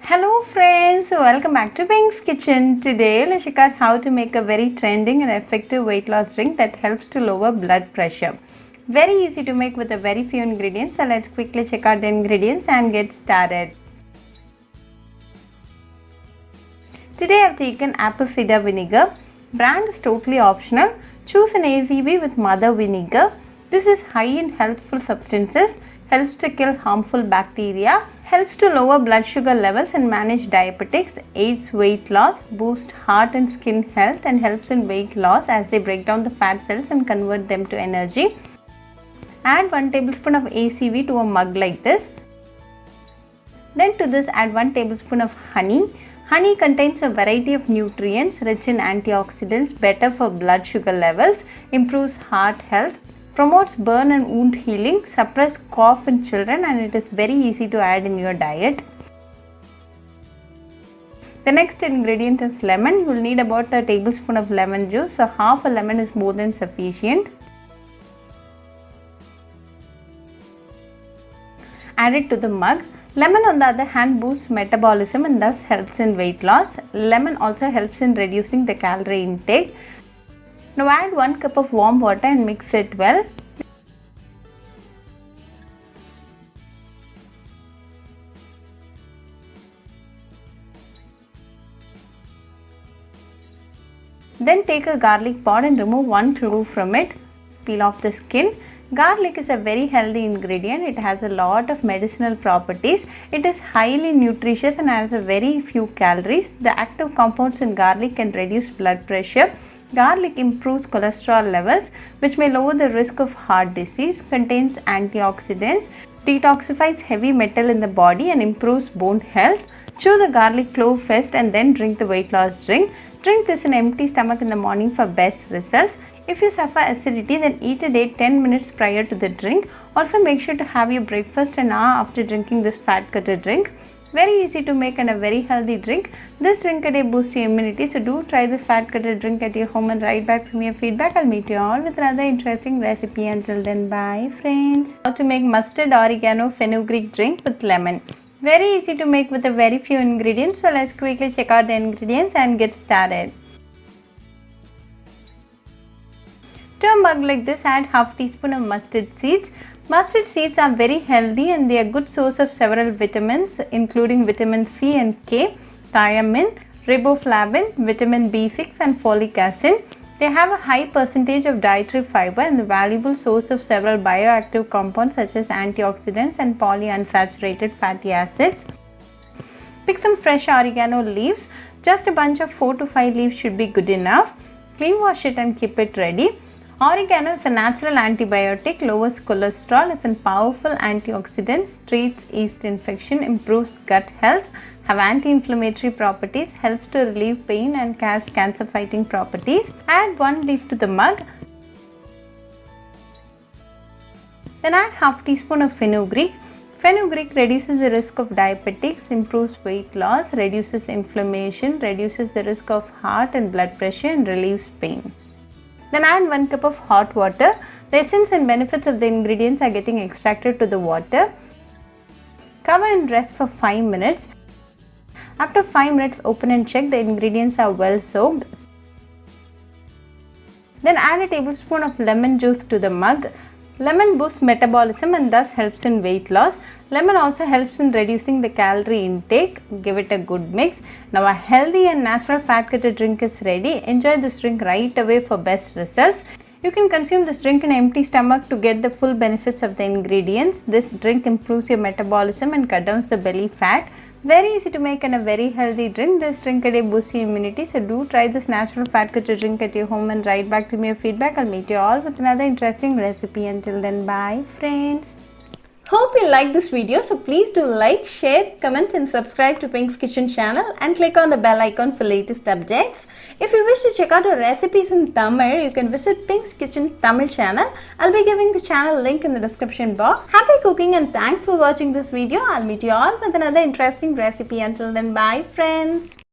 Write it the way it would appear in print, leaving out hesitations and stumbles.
Hello friends, welcome back to Pink's Kitchen. Today let's check out how to make a very trending and effective weight loss drink that helps to lower blood pressure. Very easy to make with a very few ingredients, so let's quickly check out the ingredients and get started. Today I have taken apple cider vinegar. Brand is totally optional. Choose an ACV with mother vinegar. This is high in healthful substances, helps to kill harmful bacteria, helps to lower blood sugar levels and manage diabetics, aids weight loss, boosts heart and skin health and helps in weight loss as they break down the fat cells and convert them to energy. Add 1 tablespoon of ACV to a mug like this. Then to this add 1 tablespoon of honey. Honey contains a variety of nutrients rich in antioxidants, better for blood sugar levels, improves heart health, promotes burn and wound healing, suppress cough in children, and it is very easy to add in your diet. The next ingredient is lemon. You will need about a tablespoon of lemon juice, so half a lemon is more than sufficient. Add it to the mug. Lemon on the other hand boosts metabolism and thus helps in weight loss. Lemon also helps in reducing the calorie intake. Now add 1 cup of warm water and mix it well. Then take a garlic pod and remove 1 clove from it. Peel off the skin. Garlic is a very healthy ingredient. It has a lot of medicinal properties. It is highly nutritious and has a very few calories. The active compounds in garlic can reduce blood pressure. Garlic improves cholesterol levels, which may lower the risk of heart disease, contains antioxidants, detoxifies heavy metal in the body and improves bone health. Chew the garlic clove first and then drink the weight loss drink. Drink this in empty stomach in the morning for best results. If you suffer acidity, then eat a date 10 minutes prior to the drink. Also make sure to have your breakfast an hour after drinking this fat cutter drink. Very easy to make and a very healthy drink. This drink a day boosts your immunity, so do try this fat cutter drink at your home and write back to me your feedback. I'll meet you all with another interesting recipe. Until then, bye friends. How to make mustard oregano fenugreek drink with lemon. Very easy to make with a very few ingredients, so let's quickly check out the ingredients and get started. To a mug like this, add half teaspoon of mustard seeds. Mustard seeds are very healthy and they are good source of several vitamins including vitamin C and K, thiamine, riboflavin, vitamin B6 and folic acid. They have a high percentage of dietary fiber and a valuable source of several bioactive compounds such as antioxidants and polyunsaturated fatty acids. Pick some fresh oregano leaves. Just a bunch of 4 to 5 leaves should be good enough. Clean wash it and keep it ready. Oregano is a natural antibiotic, lowers cholesterol, is a powerful antioxidant, treats yeast infection, improves gut health, have anti-inflammatory properties, helps to relieve pain and has cancer fighting properties. Add 1 leaf to the mug. Then add half teaspoon of fenugreek. Fenugreek reduces the risk of diabetics, improves weight loss, reduces inflammation, reduces the risk of heart and blood pressure and relieves pain. Then add 1 cup of hot water. The essence and benefits of the ingredients are getting extracted to the water. Cover and rest for 5 minutes. After 5 minutes, open and check the ingredients are well soaked. Then add a tablespoon of lemon juice to the mug. Lemon boosts metabolism and thus helps in weight loss. Lemon also helps in reducing the calorie intake. Give it a good mix. Now a healthy and natural fat cutter drink is ready. Enjoy this drink right away for best results. You can consume this drink in an empty stomach to get the full benefits of the ingredients. This drink improves your metabolism and cut down the belly fat. Very easy to make and a very healthy drink. This drink a day boosts your immunity, so do try this natural fat cutter drink at your home and write back to me your feedback. I'll meet you all with another interesting recipe. Until then, bye friends. Hope you liked this video, so please do like, share, comment and subscribe to Pink's Kitchen channel and click on the bell icon for latest updates. If you wish to check out our recipes in Tamil, you can visit Pink's Kitchen Tamil channel. I'll be giving the channel link in the description box. Happy cooking and thanks for watching this video. I'll meet you all with another interesting recipe. Until then, bye friends.